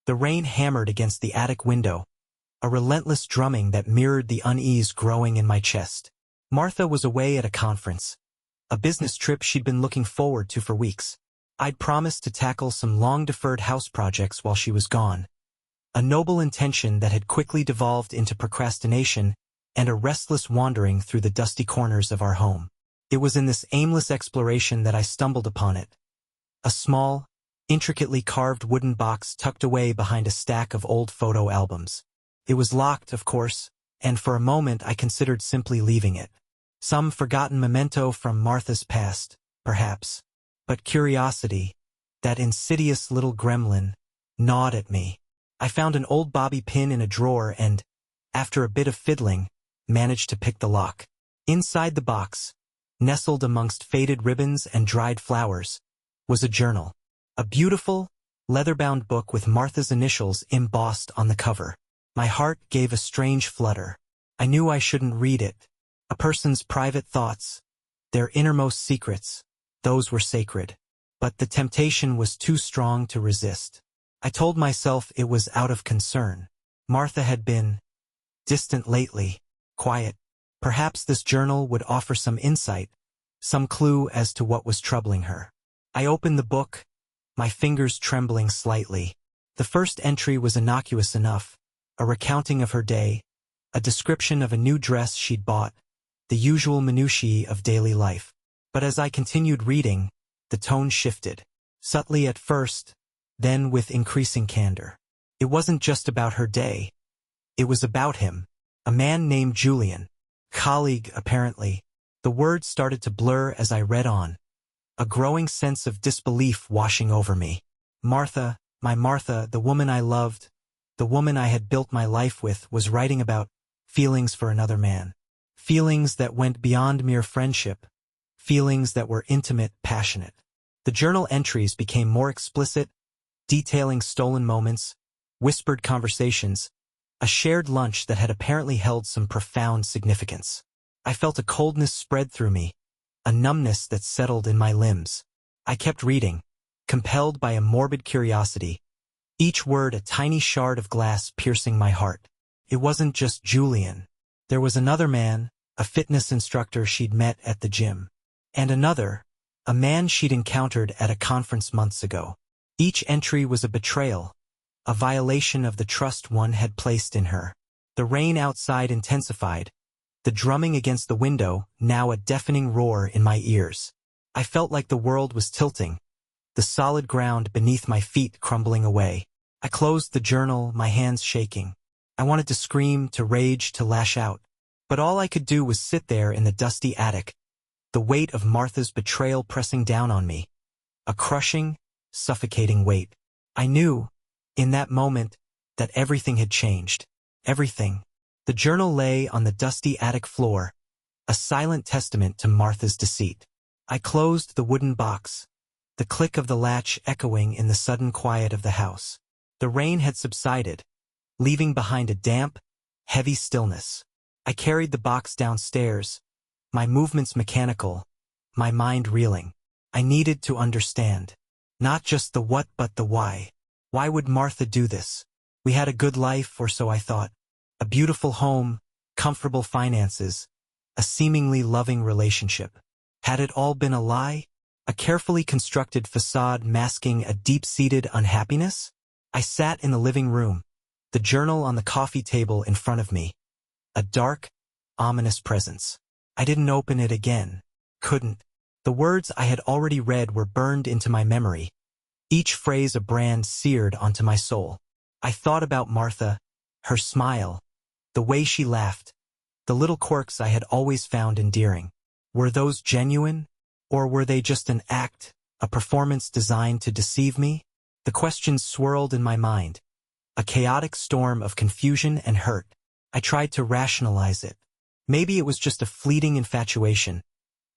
The rain hammered against the attic window, a relentless drumming that mirrored the unease growing in my chest. Martha was away at a conference, a business trip she'd been looking forward to for weeks. I'd promised to tackle some long-deferred house projects while she was gone, a noble intention that had quickly devolved into procrastination and a restless wandering through the dusty corners of our home. It was in this aimless exploration that I stumbled upon it. A small, intricately carved wooden box tucked away behind a stack of old photo albums. It was locked, of course, and for a moment I considered simply leaving it. Some forgotten memento from Martha's past, perhaps. But curiosity, that insidious little gremlin, gnawed at me. I found an old bobby pin in a drawer and, after a bit of fiddling, managed to pick the lock. Inside the box, nestled amongst faded ribbons and dried flowers, was a journal. A beautiful, leather-bound book with Martha's initials embossed on the cover. My heart gave a strange flutter. I knew I shouldn't read it. A person's private thoughts, their innermost secrets, those were sacred. But the temptation was too strong to resist. I told myself it was out of concern. Martha had been distant lately, quiet. Perhaps this journal would offer some insight, some clue as to what was troubling her. I opened the book, my fingers trembling slightly. The first entry was innocuous enough, a recounting of her day, a description of a new dress she'd bought, the usual minutiae of daily life. But as I continued reading, the tone shifted, subtly at first, then with increasing candor. It wasn't just about her day. It was about him, a man named Julian, colleague apparently. The words started to blur as I read on, a growing sense of disbelief washing over me. Martha, my Martha, the woman I loved, the woman I had built my life with, was writing about feelings for another man. Feelings that went beyond mere friendship. Feelings that were intimate, passionate. The journal entries became more explicit, detailing stolen moments, whispered conversations, a shared lunch that had apparently held some profound significance. I felt a coldness spread through me, a numbness that settled in my limbs. I kept reading, compelled by a morbid curiosity, each word a tiny shard of glass piercing my heart. It wasn't just Julian. There was another man, a fitness instructor she'd met at the gym. And another, a man she'd encountered at a conference months ago. Each entry was a betrayal, a violation of the trust one had placed in her. The rain outside intensified, the drumming against the window now a deafening roar in my ears. I felt like the world was tilting, the solid ground beneath my feet crumbling away. I closed the journal, my hands shaking. I wanted to scream, to rage, to lash out. But all I could do was sit there in the dusty attic, the weight of Martha's betrayal pressing down on me. A crushing, suffocating weight. I knew, in that moment, that everything had changed. Everything. The journal lay on the dusty attic floor, a silent testament to Martha's deceit. I closed the wooden box, the click of the latch echoing in the sudden quiet of the house. The rain had subsided, leaving behind a damp, heavy stillness. I carried the box downstairs, my movements mechanical, my mind reeling. I needed to understand. Not just the what but the why. Why would Martha do this? We had a good life, or so I thought. A beautiful home, comfortable finances, a seemingly loving relationship. Had it all been a lie? A carefully constructed facade masking a deep-seated unhappiness? I sat in the living room, the journal on the coffee table in front of me. A dark, ominous presence. I didn't open it again. Couldn't. The words I had already read were burned into my memory, each phrase a brand seared onto my soul. I thought about Martha, her smile, the way she laughed, the little quirks I had always found endearing. Were those genuine, or were they just an act, a performance designed to deceive me? The questions swirled in my mind, a chaotic storm of confusion and hurt. I tried to rationalize it. Maybe it was just a fleeting infatuation,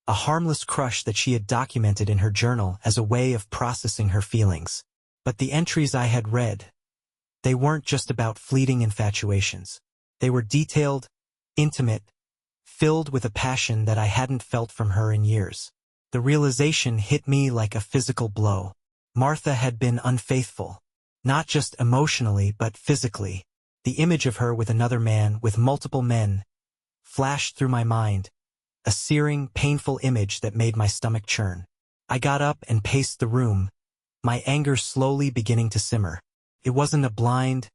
a harmless crush that she had documented in her journal as a way of processing her feelings. But the entries I had read, they weren't just about fleeting infatuations. They were detailed, intimate, filled with a passion that I hadn't felt from her in years. The realization hit me like a physical blow. Martha had been unfaithful. Not just emotionally but physically. The image of her with another man, with multiple men, flashed through my mind, a searing, painful image that made my stomach churn. I got up and paced the room, my anger slowly beginning to simmer. It wasn't a blind,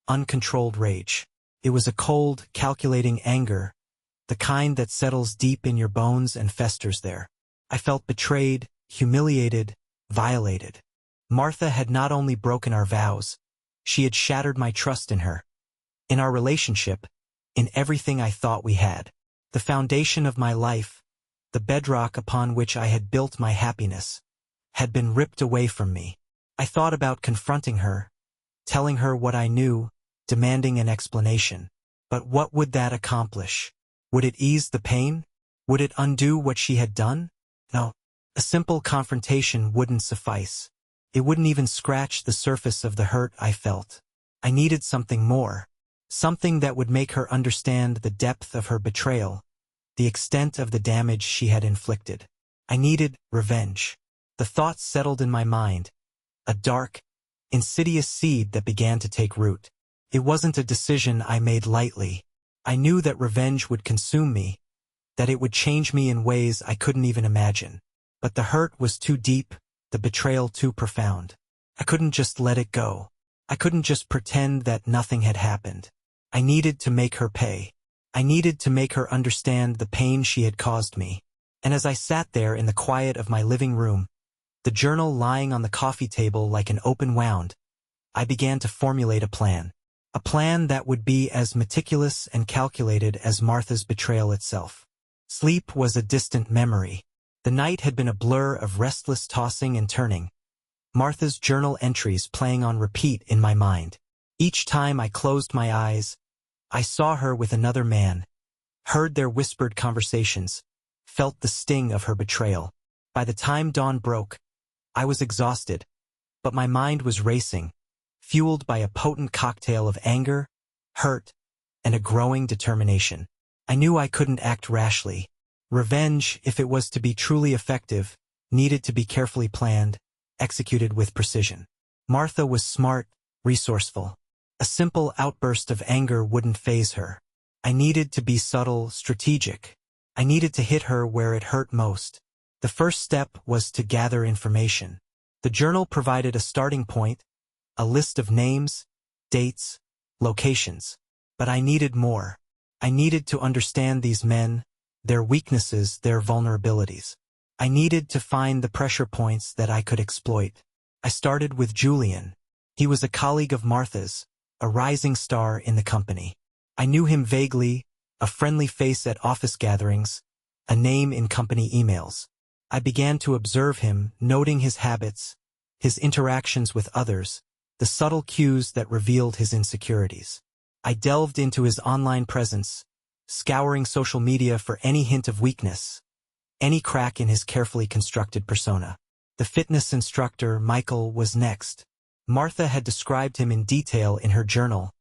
uncontrolled rage. It was a cold, calculating anger, the kind that settles deep in your bones and festers there. I felt betrayed, humiliated, violated. Martha had not only broken our vows, she had shattered my trust in her, in our relationship, in everything I thought we had. The foundation of my life, the bedrock upon which I had built my happiness, had been ripped away from me. I thought about confronting her, telling her what I knew, demanding an explanation. But what would that accomplish? Would it ease the pain? Would it undo what she had done? No. A simple confrontation wouldn't suffice. It wouldn't even scratch the surface of the hurt I felt. I needed something more. Something that would make her understand the depth of her betrayal, the extent of the damage she had inflicted. I needed revenge. The thought settled in my mind, a dark, insidious seed that began to take root. It wasn't a decision I made lightly. I knew that revenge would consume me, that it would change me in ways I couldn't even imagine. But the hurt was too deep, the betrayal too profound. I couldn't just let it go. I couldn't just pretend that nothing had happened. I needed to make her pay. I needed to make her understand the pain she had caused me. And as I sat there in the quiet of my living room, the journal lying on the coffee table like an open wound, I began to formulate a plan. A plan that would be as meticulous and calculated as Martha's betrayal itself. Sleep was a distant memory. The night had been a blur of restless tossing and turning, Martha's journal entries playing on repeat in my mind. Each time I closed my eyes, I saw her with another man, heard their whispered conversations, felt the sting of her betrayal. By the time dawn broke, I was exhausted, but my mind was racing, fueled by a potent cocktail of anger, hurt, and a growing determination. I knew I couldn't act rashly. Revenge, if it was to be truly effective, needed to be carefully planned, executed with precision. Martha was smart, resourceful. A simple outburst of anger wouldn't faze her. I needed to be subtle, strategic. I needed to hit her where it hurt most. The first step was to gather information. The journal provided a starting point, a list of names, dates, locations. But I needed more. I needed to understand these men, their weaknesses, their vulnerabilities. I needed to find the pressure points that I could exploit. I started with Julian. He was a colleague of Martha's, a rising star in the company. I knew him vaguely, a friendly face at office gatherings, a name in company emails. I began to observe him, noting his habits, his interactions with others, the subtle cues that revealed his insecurities. I delved into his online presence, scouring social media for any hint of weakness, any crack in his carefully constructed persona. The fitness instructor, Michael, was next. Martha had described him in detail in her journal.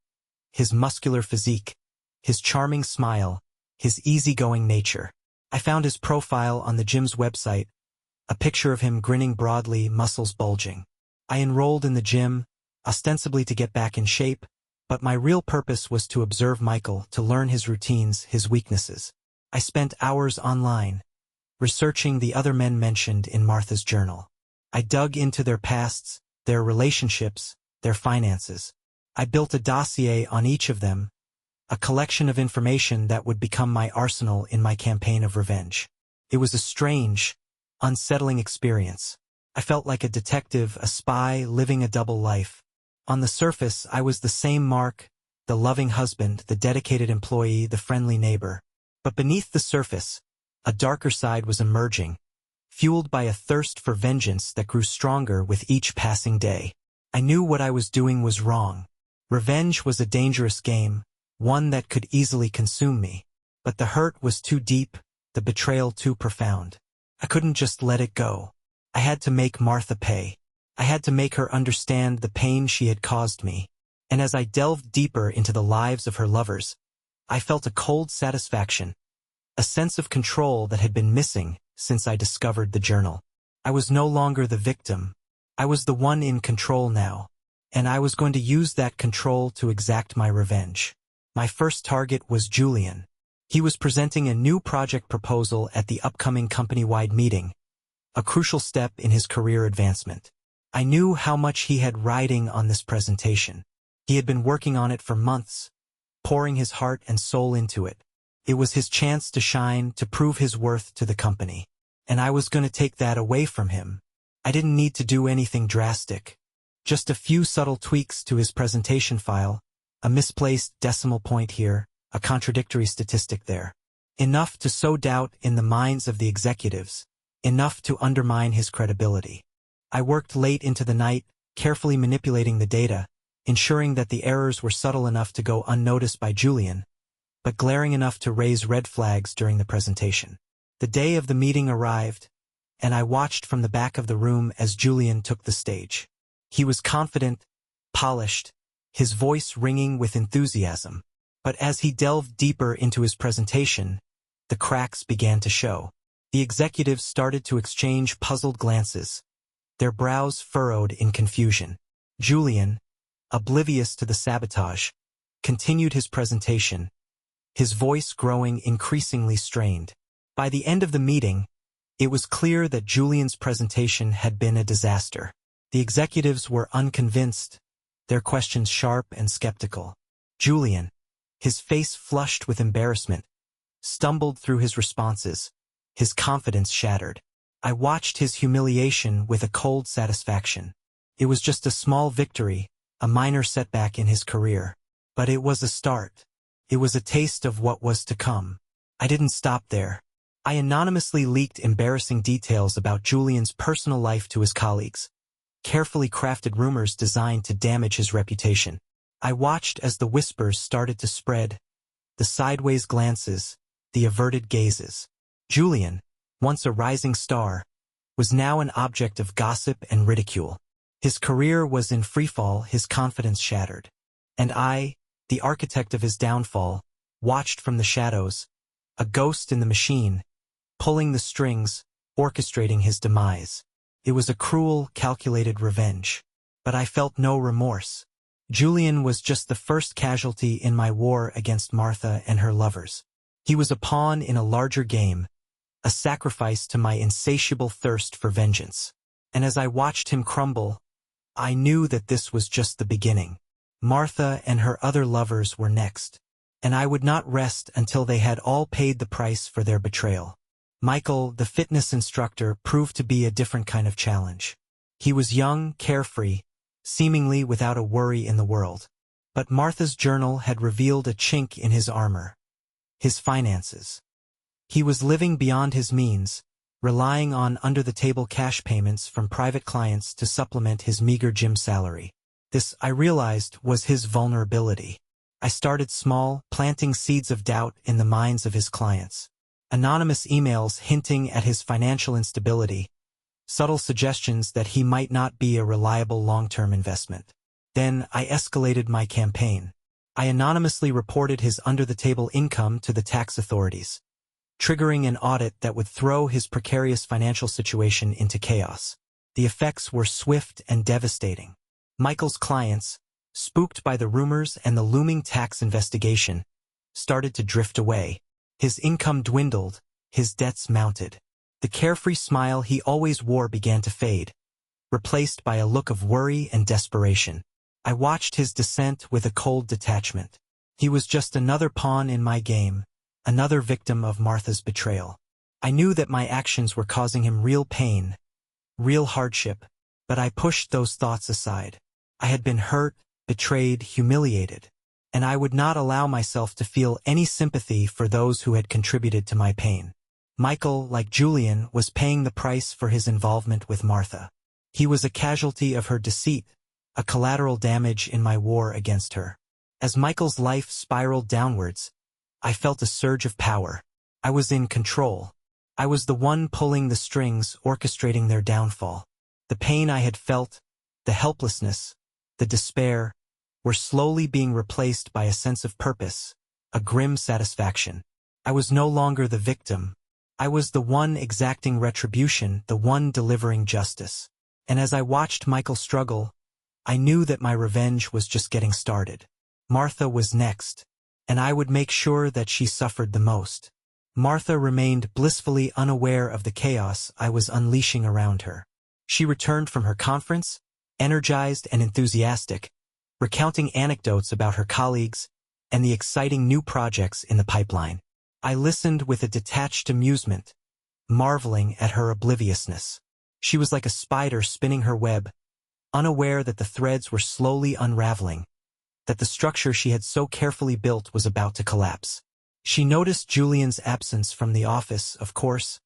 His muscular physique, his charming smile, his easygoing nature. I found his profile on the gym's website, a picture of him grinning broadly, muscles bulging. I enrolled in the gym, ostensibly to get back in shape, but my real purpose was to observe Michael, to learn his routines, his weaknesses. I spent hours online, researching the other men mentioned in Martha's journal. I dug into their pasts, their relationships, their finances. I built a dossier on each of them, a collection of information that would become my arsenal in my campaign of revenge. It was a strange, unsettling experience. I felt like a detective, a spy, living a double life. On the surface, I was the same Mark, the loving husband, the dedicated employee, the friendly neighbor. But beneath the surface, a darker side was emerging, fueled by a thirst for vengeance that grew stronger with each passing day. I knew what I was doing was wrong. Revenge was a dangerous game, one that could easily consume me. But the hurt was too deep, the betrayal too profound. I couldn't just let it go. I had to make Martha pay. I had to make her understand the pain she had caused me. And as I delved deeper into the lives of her lovers, I felt a cold satisfaction, a sense of control that had been missing since I discovered the journal. I was no longer the victim. I was the one in control now. and I was going to use that control to exact my revenge. My first target was Julian. He was presenting a new project proposal at the upcoming company-wide meeting, a crucial step in his career advancement. I knew how much he had riding on this presentation. He had been working on it for months, pouring his heart and soul into it. It was his chance to shine, to prove his worth to the company. And I was going to take that away from him. I didn't need to do anything drastic. Just a few subtle tweaks to his presentation file, a misplaced decimal point here, a contradictory statistic there. Enough to sow doubt in the minds of the executives, enough to undermine his credibility. I worked late into the night, carefully manipulating the data, ensuring that the errors were subtle enough to go unnoticed by Julian, but glaring enough to raise red flags during the presentation. The day of the meeting arrived, and I watched from the back of the room as Julian took the stage. He was confident, polished, his voice ringing with enthusiasm. But as he delved deeper into his presentation, the cracks began to show. The executives started to exchange puzzled glances, their brows furrowed in confusion. Julian, oblivious to the sabotage, continued his presentation, his voice growing increasingly strained. By the end of the meeting, it was clear that Julian's presentation had been a disaster. The executives were unconvinced, their questions sharp and skeptical. Julian, his face flushed with embarrassment, stumbled through his responses, his confidence shattered. I watched his humiliation with a cold satisfaction. It was just a small victory, a minor setback in his career. But it was a start. It was a taste of what was to come. I didn't stop there. I anonymously leaked embarrassing details about Julian's personal life to his colleagues, carefully crafted rumors designed to damage his reputation. I watched as the whispers started to spread, the sideways glances, the averted gazes. Julian, once a rising star, was now an object of gossip and ridicule. His career was in freefall, his confidence shattered. And I, the architect of his downfall, watched from the shadows, a ghost in the machine, pulling the strings, orchestrating his demise. It was a cruel, calculated revenge. But I felt no remorse. Julian was just the first casualty in my war against Martha and her lovers. He was a pawn in a larger game, a sacrifice to my insatiable thirst for vengeance. And as I watched him crumble, I knew that this was just the beginning. Martha and her other lovers were next, and I would not rest until they had all paid the price for their betrayal. Michael, the fitness instructor, proved to be a different kind of challenge. He was young, carefree, seemingly without a worry in the world. But Martha's journal had revealed a chink in his armor: his finances. He was living beyond his means, relying on under-the-table cash payments from private clients to supplement his meager gym salary. This, I realized, was his vulnerability. I started small, planting seeds of doubt in the minds of his clients. Anonymous emails hinting at his financial instability, subtle suggestions that he might not be a reliable long-term investment. Then I escalated my campaign. I anonymously reported his under-the-table income to the tax authorities, triggering an audit that would throw his precarious financial situation into chaos. The effects were swift and devastating. Michael's clients, spooked by the rumors and the looming tax investigation, started to drift away. His income dwindled, his debts mounted. The carefree smile he always wore began to fade, replaced by a look of worry and desperation. I watched his descent with a cold detachment. He was just another pawn in my game, another victim of Martha's betrayal. I knew that my actions were causing him real pain, real hardship, but I pushed those thoughts aside. I had been hurt, betrayed, humiliated, and I would not allow myself to feel any sympathy for those who had contributed to my pain. Michael, like Julian, was paying the price for his involvement with Martha. He was a casualty of her deceit, a collateral damage in my war against her. As Michael's life spiraled downwards, I felt a surge of power. I was in control. I was the one pulling the strings, orchestrating their downfall. The pain I had felt, the helplessness, the despair, were slowly being replaced by a sense of purpose, a grim satisfaction. I was no longer the victim. I was the one exacting retribution, the one delivering justice. And as I watched Michael struggle, I knew that my revenge was just getting started. Martha was next, and I would make sure that she suffered the most. Martha remained blissfully unaware of the chaos I was unleashing around her. She returned from her conference, energized and enthusiastic, recounting anecdotes about her colleagues and the exciting new projects in the pipeline. I listened with a detached amusement, marveling at her obliviousness. She was like a spider spinning her web, unaware that the threads were slowly unraveling, that the structure she had so carefully built was about to collapse. She noticed Julian's absence from the office, of course,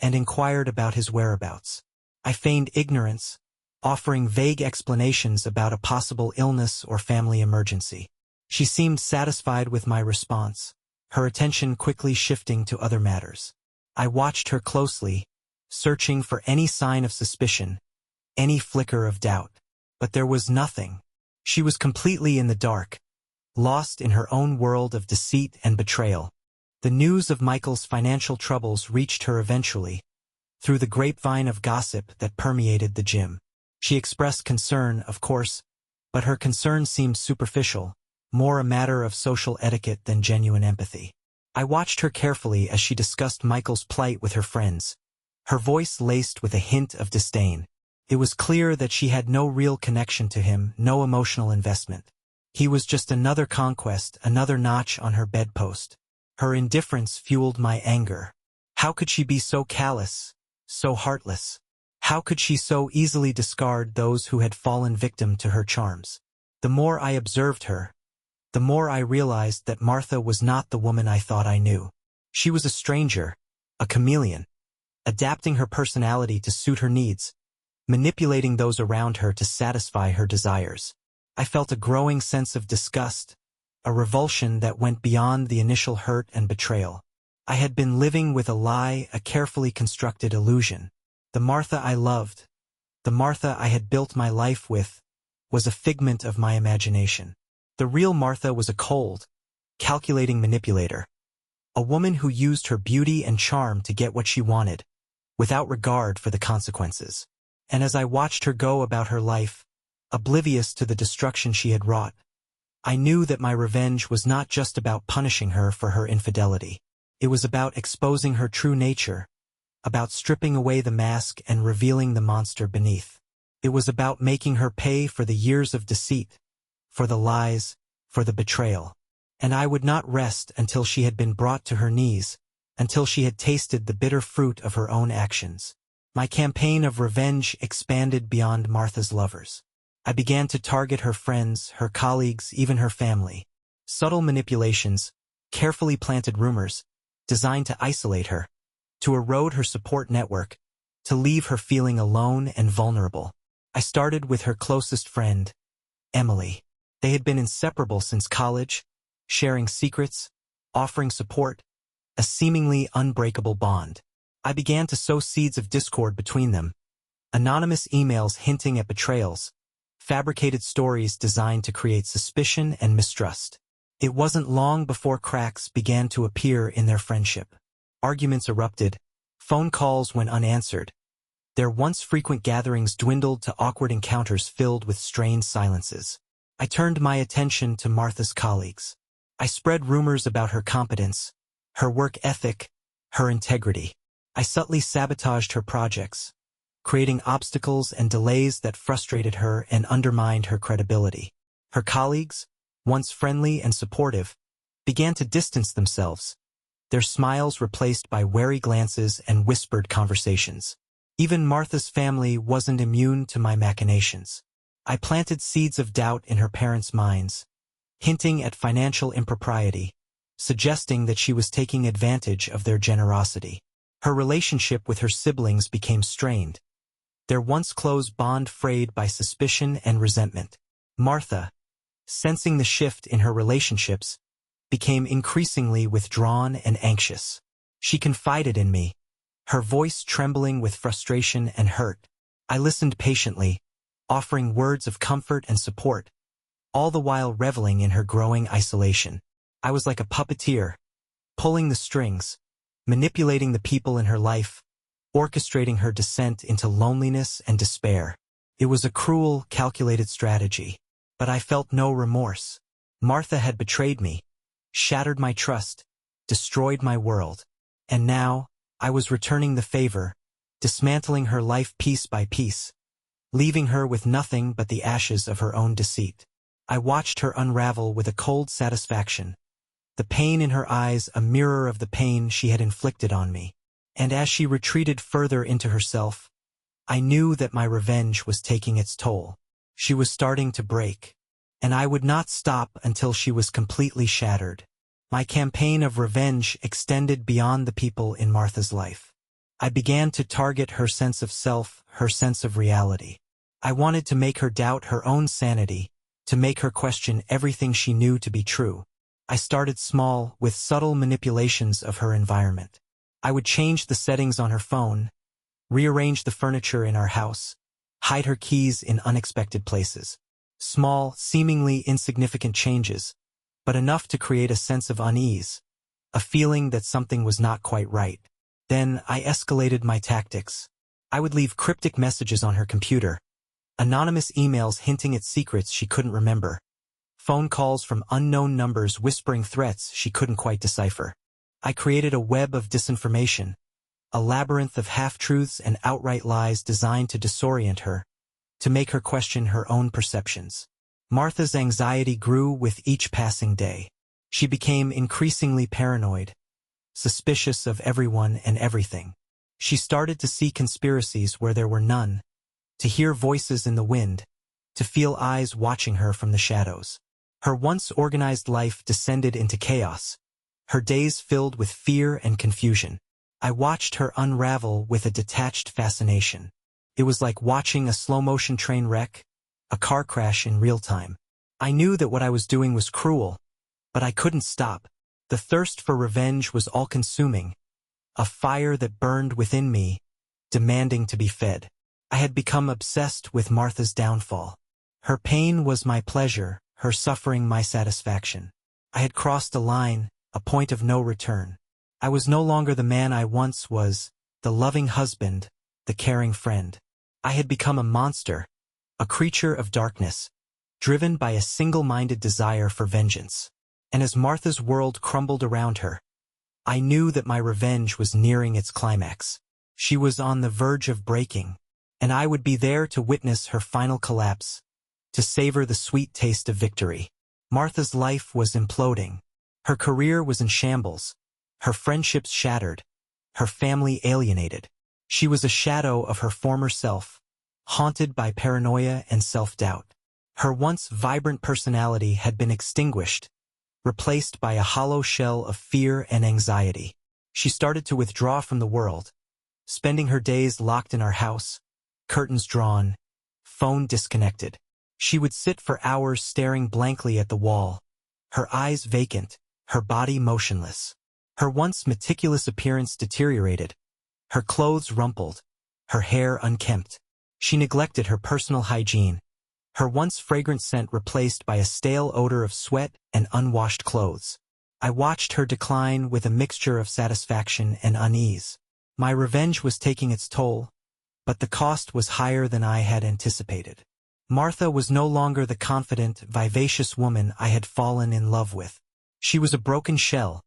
and inquired about his whereabouts. I feigned ignorance, offering vague explanations about a possible illness or family emergency. She seemed satisfied with my response, her attention quickly shifting to other matters. I watched her closely, searching for any sign of suspicion, any flicker of doubt. But there was nothing. She was completely in the dark, lost in her own world of deceit and betrayal. The news of Michael's financial troubles reached her eventually, through the grapevine of gossip that permeated the gym. She expressed concern, of course, but her concern seemed superficial, more a matter of social etiquette than genuine empathy. I watched her carefully as she discussed Michael's plight with her friends, her voice laced with a hint of disdain. It was clear that she had no real connection to him, no emotional investment. He was just another conquest, another notch on her bedpost. Her indifference fueled my anger. How could she be so callous, so heartless? How could she so easily discard those who had fallen victim to her charms? The more I observed her, the more I realized that Martha was not the woman I thought I knew. She was a stranger, a chameleon, adapting her personality to suit her needs, manipulating those around her to satisfy her desires. I felt a growing sense of disgust, a revulsion that went beyond the initial hurt and betrayal. I had been living with a lie, a carefully constructed illusion. The Martha I loved, the Martha I had built my life with, was a figment of my imagination. The real Martha was a cold, calculating manipulator, a woman who used her beauty and charm to get what she wanted, without regard for the consequences. And as I watched her go about her life, oblivious to the destruction she had wrought, I knew that my revenge was not just about punishing her for her infidelity. It was about exposing her true nature, about stripping away the mask and revealing the monster beneath. It was about making her pay for the years of deceit, for the lies, for the betrayal. And I would not rest until she had been brought to her knees, until she had tasted the bitter fruit of her own actions. My campaign of revenge expanded beyond Martha's lovers. I began to target her friends, her colleagues, even her family. Subtle manipulations, carefully planted rumors, designed to isolate her, to erode her support network, to leave her feeling alone and vulnerable. I started with her closest friend, Emily. They had been inseparable since college, sharing secrets, offering support, a seemingly unbreakable bond. I began to sow seeds of discord between them, anonymous emails hinting at betrayals, fabricated stories designed to create suspicion and mistrust. It wasn't long before cracks began to appear in their friendship. Arguments erupted, phone calls went unanswered. Their once frequent gatherings dwindled to awkward encounters filled with strained silences. I turned my attention to Martha's colleagues. I spread rumors about her competence, her work ethic, her integrity. I subtly sabotaged her projects, creating obstacles and delays that frustrated her and undermined her credibility. Her colleagues, once friendly and supportive, began to distance themselves, their smiles replaced by wary glances and whispered conversations. Even Martha's family wasn't immune to my machinations. I planted seeds of doubt in her parents' minds, hinting at financial impropriety, suggesting that she was taking advantage of their generosity. Her relationship with her siblings became strained, their once close bond frayed by suspicion and resentment. Martha, sensing the shift in her relationships, became increasingly withdrawn and anxious. She confided in me, her voice trembling with frustration and hurt. I listened patiently, offering words of comfort and support, all the while reveling in her growing isolation. I was like a puppeteer, pulling the strings, manipulating the people in her life, orchestrating her descent into loneliness and despair. It was a cruel, calculated strategy. But I felt no remorse. Martha had betrayed me, shattered my trust, destroyed my world. And now, I was returning the favor, dismantling her life piece by piece, leaving her with nothing but the ashes of her own deceit. I watched her unravel with a cold satisfaction, the pain in her eyes a mirror of the pain she had inflicted on me. And as she retreated further into herself, I knew that my revenge was taking its toll. She was starting to break, and I would not stop until she was completely shattered. My campaign of revenge extended beyond the people in Martha's life. I began to target her sense of self, her sense of reality. I wanted to make her doubt her own sanity, to make her question everything she knew to be true. I started small, with subtle manipulations of her environment. I would change the settings on her phone, rearrange the furniture in our house, hide her keys in unexpected places. Small, seemingly insignificant changes, but enough to create a sense of unease, a feeling that something was not quite right. Then I escalated my tactics. I would leave cryptic messages on her computer, anonymous emails hinting at secrets she couldn't remember, phone calls from unknown numbers whispering threats she couldn't quite decipher. I created a web of disinformation, a labyrinth of half-truths and outright lies designed to disorient her, to make her question her own perceptions. Martha's anxiety grew with each passing day. She became increasingly paranoid, suspicious of everyone and everything. She started to see conspiracies where there were none, to hear voices in the wind, to feel eyes watching her from the shadows. Her once organized life descended into chaos, her days filled with fear and confusion. I watched her unravel with a detached fascination. It was like watching a slow-motion train wreck, a car crash in real time. I knew that what I was doing was cruel, but I couldn't stop. The thirst for revenge was all-consuming, a fire that burned within me, demanding to be fed. I had become obsessed with Martha's downfall. Her pain was my pleasure, her suffering my satisfaction. I had crossed a line, a point of no return. I was no longer the man I once was, the loving husband, the caring friend. I had become a monster, a creature of darkness, driven by a single-minded desire for vengeance. And as Martha's world crumbled around her, I knew that my revenge was nearing its climax. She was on the verge of breaking, and I would be there to witness her final collapse, to savor the sweet taste of victory. Martha's life was imploding. Her career was in shambles, her friendships shattered, her family alienated. She was a shadow of her former self, haunted by paranoia and self-doubt. Her once vibrant personality had been extinguished, replaced by a hollow shell of fear and anxiety. She started to withdraw from the world, spending her days locked in our house, curtains drawn, phone disconnected. She would sit for hours staring blankly at the wall, her eyes vacant, her body motionless. Her once meticulous appearance deteriorated, her clothes rumpled, her hair unkempt. She neglected her personal hygiene, her once fragrant scent replaced by a stale odor of sweat and unwashed clothes. I watched her decline with a mixture of satisfaction and unease. My revenge was taking its toll, but the cost was higher than I had anticipated. Martha was no longer the confident, vivacious woman I had fallen in love with. She was a broken shell,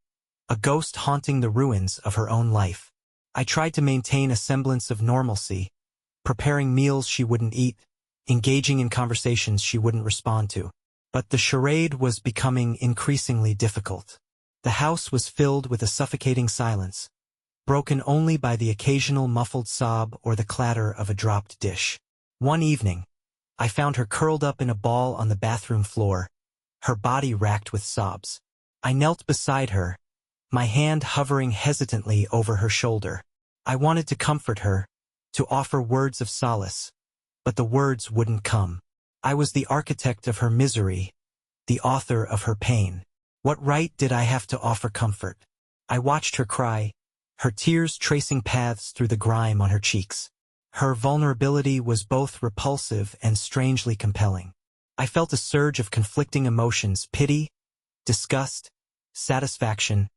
a ghost haunting the ruins of her own life. I tried to maintain a semblance of normalcy, preparing meals she wouldn't eat, engaging in conversations she wouldn't respond to. But the charade was becoming increasingly difficult. The house was filled with a suffocating silence, broken only by the occasional muffled sob or the clatter of a dropped dish. One evening, I found her curled up in a ball on the bathroom floor, her body racked with sobs. I knelt beside her, my hand hovering hesitantly over her shoulder. I wanted to comfort her, to offer words of solace, but the words wouldn't come. I was the architect of her misery, the author of her pain. What right did I have to offer comfort? I watched her cry, her tears tracing paths through the grime on her cheeks. Her vulnerability was both repulsive and strangely compelling. I felt a surge of conflicting emotions: pity, disgust, satisfaction,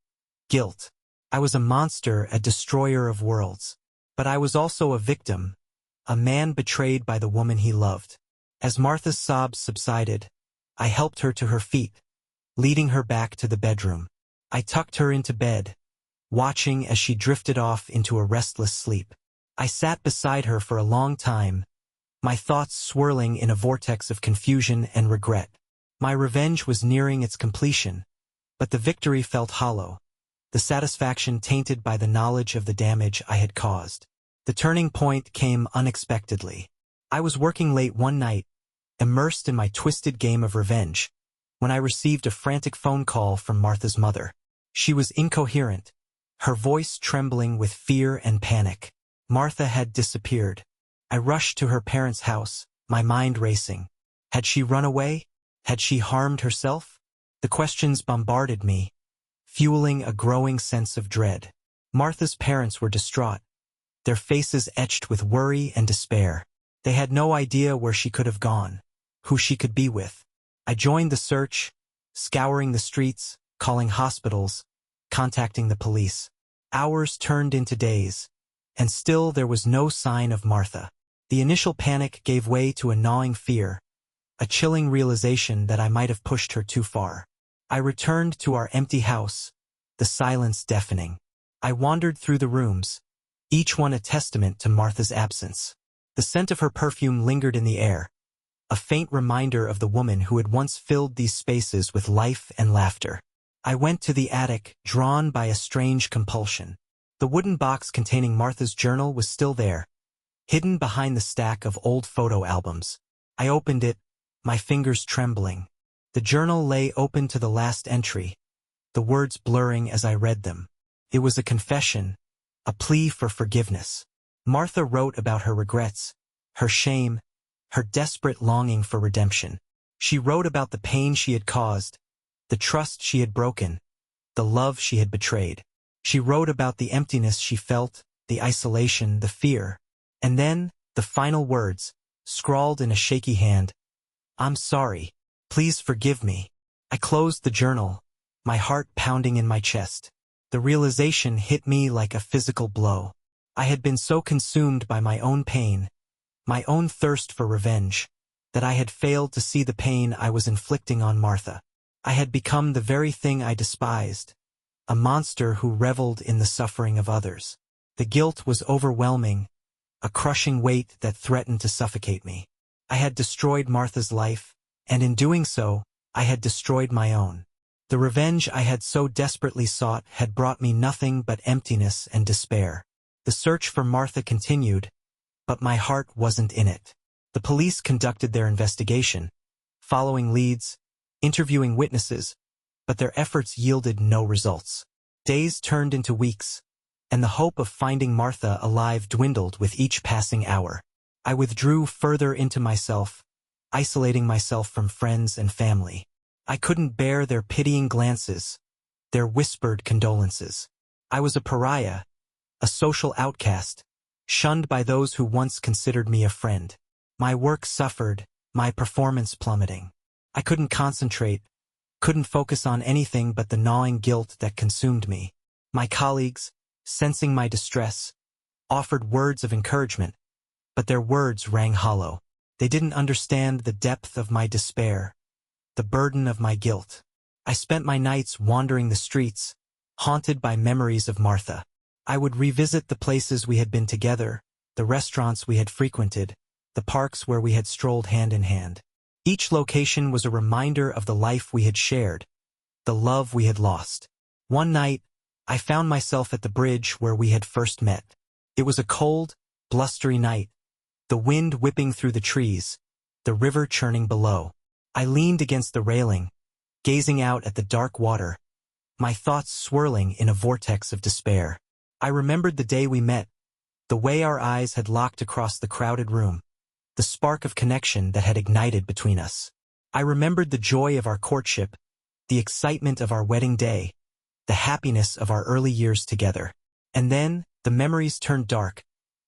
guilt. I was a monster, a destroyer of worlds. But I was also a victim, a man betrayed by the woman he loved. As Martha's sobs subsided, I helped her to her feet, leading her back to the bedroom. I tucked her into bed, watching as she drifted off into a restless sleep. I sat beside her for a long time, my thoughts swirling in a vortex of confusion and regret. My revenge was nearing its completion, but the victory felt hollow, the satisfaction tainted by the knowledge of the damage I had caused. The turning point came unexpectedly. I was working late one night, immersed in my twisted game of revenge, when I received a frantic phone call from Martha's mother. She was incoherent, her voice trembling with fear and panic. Martha had disappeared. I rushed to her parents' house, my mind racing. Had she run away? Had she harmed herself? The questions bombarded me, fueling a growing sense of dread. Martha's parents were distraught, their faces etched with worry and despair. They had no idea where she could have gone, who she could be with. I joined the search, scouring the streets, calling hospitals, contacting the police. Hours turned into days, and still there was no sign of Martha. The initial panic gave way to a gnawing fear, a chilling realization that I might have pushed her too far. I returned to our empty house, the silence deafening. I wandered through the rooms, each one a testament to Martha's absence. The scent of her perfume lingered in the air, a faint reminder of the woman who had once filled these spaces with life and laughter. I went to the attic, drawn by a strange compulsion. The wooden box containing Martha's journal was still there, hidden behind the stack of old photo albums. I opened it, my fingers trembling. The journal lay open to the last entry, the words blurring as I read them. It was a confession, a plea for forgiveness. Martha wrote about her regrets, her shame, her desperate longing for redemption. She wrote about the pain she had caused, the trust she had broken, the love she had betrayed. She wrote about the emptiness she felt, the isolation, the fear. And then, the final words, scrawled in a shaky hand, "I'm sorry. Please forgive me." I closed the journal, my heart pounding in my chest. The realization hit me like a physical blow. I had been so consumed by my own pain, my own thirst for revenge, that I had failed to see the pain I was inflicting on Martha. I had become the very thing I despised, a monster who reveled in the suffering of others. The guilt was overwhelming, a crushing weight that threatened to suffocate me. I had destroyed Martha's life, and in doing so, I had destroyed my own. The revenge I had so desperately sought had brought me nothing but emptiness and despair. The search for Martha continued, but my heart wasn't in it. The police conducted their investigation, following leads, interviewing witnesses, but their efforts yielded no results. Days turned into weeks, and the hope of finding Martha alive dwindled with each passing hour. I withdrew further into myself, isolating myself from friends and family. I couldn't bear their pitying glances, their whispered condolences. I was a pariah, a social outcast, shunned by those who once considered me a friend. My work suffered, my performance plummeting. I couldn't concentrate, couldn't focus on anything but the gnawing guilt that consumed me. My colleagues, sensing my distress, offered words of encouragement, but their words rang hollow. They didn't understand the depth of my despair, the burden of my guilt. I spent my nights wandering the streets, haunted by memories of Martha. I would revisit the places we had been together, the restaurants we had frequented, the parks where we had strolled hand in hand. Each location was a reminder of the life we had shared, the love we had lost. One night, I found myself at the bridge where we had first met. It was a cold, blustery night, the wind whipping through the trees, the river churning below. I leaned against the railing, gazing out at the dark water, my thoughts swirling in a vortex of despair. I remembered the day we met, the way our eyes had locked across the crowded room, the spark of connection that had ignited between us. I remembered the joy of our courtship, the excitement of our wedding day, the happiness of our early years together. And then, the memories turned dark,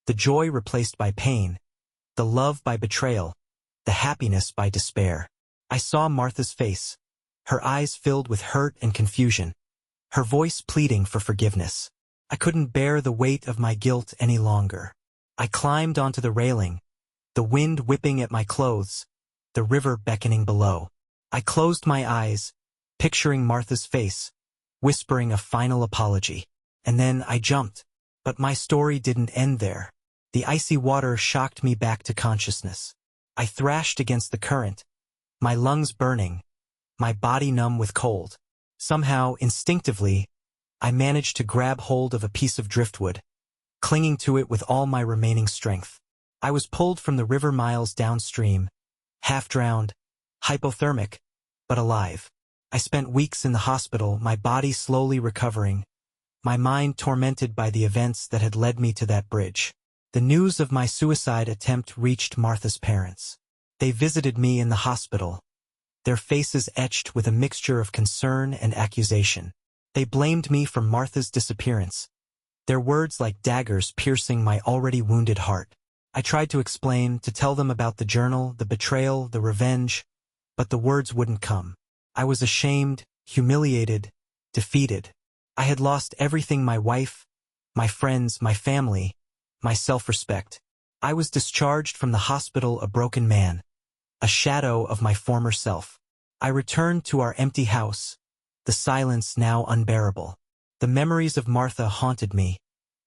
the joy replaced by pain, the love by betrayal, the happiness by despair. I saw Martha's face, her eyes filled with hurt and confusion, her voice pleading for forgiveness. I couldn't bear the weight of my guilt any longer. I climbed onto the railing, the wind whipping at my clothes, the river beckoning below. I closed my eyes, picturing Martha's face, whispering a final apology. And then I jumped. But my story didn't end there. The icy water shocked me back to consciousness. I thrashed against the current, my lungs burning, my body numb with cold. Somehow, instinctively, I managed to grab hold of a piece of driftwood, clinging to it with all my remaining strength. I was pulled from the river miles downstream, half-drowned, hypothermic, but alive. I spent weeks in the hospital, my body slowly recovering, my mind tormented by the events that had led me to that bridge. The news of my suicide attempt reached Martha's parents. They visited me in the hospital, their faces etched with a mixture of concern and accusation. They blamed me for Martha's disappearance, their words like daggers piercing my already wounded heart. I tried to explain, to tell them about the journal, the betrayal, the revenge, but the words wouldn't come. I was ashamed, humiliated, defeated. I had lost everything: my wife, my friends, my family, my self-respect. I was discharged from the hospital a broken man, a shadow of my former self. I returned to our empty house, the silence now unbearable. The memories of Martha haunted me,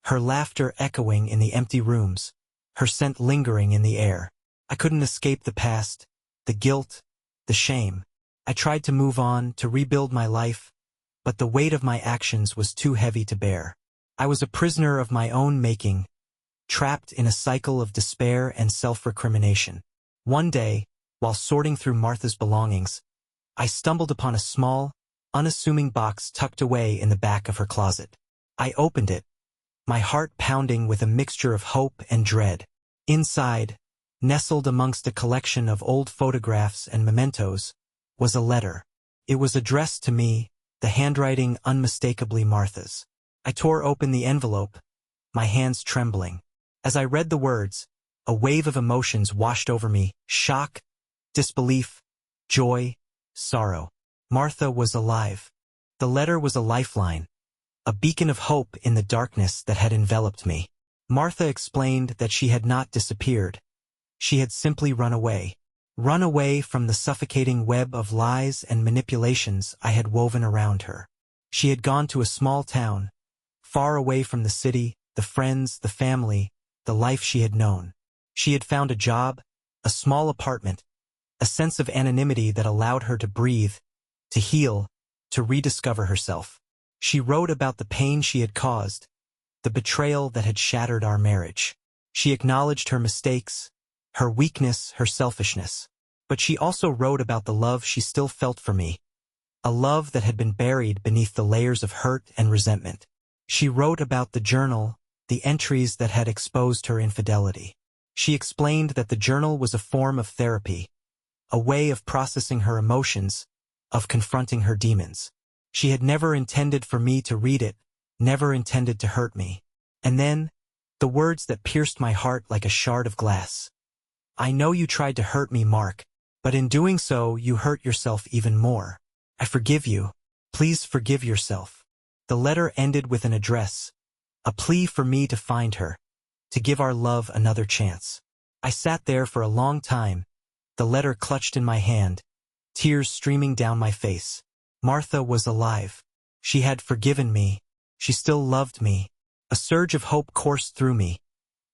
her laughter echoing in the empty rooms, her scent lingering in the air. I couldn't escape the past, the guilt, the shame. I tried to move on, to rebuild my life, but the weight of my actions was too heavy to bear. I was a prisoner of my own making, trapped in a cycle of despair and self-recrimination. One day, while sorting through Martha's belongings, I stumbled upon a small, unassuming box tucked away in the back of her closet. I opened it, my heart pounding with a mixture of hope and dread. Inside, nestled amongst a collection of old photographs and mementos, was a letter. It was addressed to me, the handwriting unmistakably Martha's. I tore open the envelope, my hands trembling. As I read the words, a wave of emotions washed over me: shock, disbelief, joy, sorrow. Martha was alive. The letter was a lifeline, a beacon of hope in the darkness that had enveloped me. Martha explained that she had not disappeared. She had simply run away. Run away from the suffocating web of lies and manipulations I had woven around her. She had gone to a small town, far away from the city, the friends, the family, the life she had known. She had found a job, a small apartment, a sense of anonymity that allowed her to breathe, to heal, to rediscover herself. She wrote about the pain she had caused, the betrayal that had shattered our marriage. She acknowledged her mistakes, her weakness, her selfishness. But she also wrote about the love she still felt for me, a love that had been buried beneath the layers of hurt and resentment. She wrote about the journal, the entries that had exposed her infidelity. She explained that the journal was a form of therapy, a way of processing her emotions, of confronting her demons. She had never intended for me to read it, never intended to hurt me. And then, the words that pierced my heart like a shard of glass. I know you tried to hurt me, Mark, but in doing so you hurt yourself even more. I forgive you. Please forgive yourself. The letter ended with an address, a plea for me to find her, to give our love another chance. I sat there for a long time, the letter clutched in my hand, tears streaming down my face. Martha was alive. She had forgiven me. She still loved me. A surge of hope coursed through me,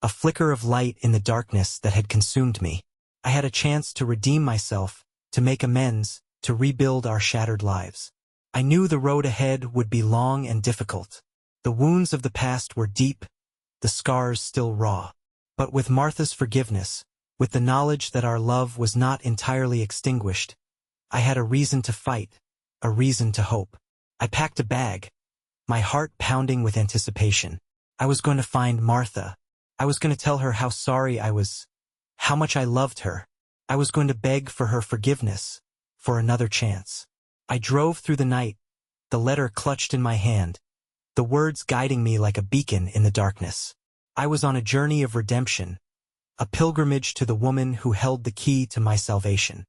a flicker of light in the darkness that had consumed me. I had a chance to redeem myself, to make amends, to rebuild our shattered lives. I knew the road ahead would be long and difficult. The wounds of the past were deep, the scars still raw. But with Martha's forgiveness, with the knowledge that our love was not entirely extinguished, I had a reason to fight, a reason to hope. I packed a bag, my heart pounding with anticipation. I was going to find Martha. I was going to tell her how sorry I was, how much I loved her. I was going to beg for her forgiveness, for another chance. I drove through the night, the letter clutched in my hand, the words guiding me like a beacon in the darkness. I was on a journey of redemption, a pilgrimage to the woman who held the key to my salvation.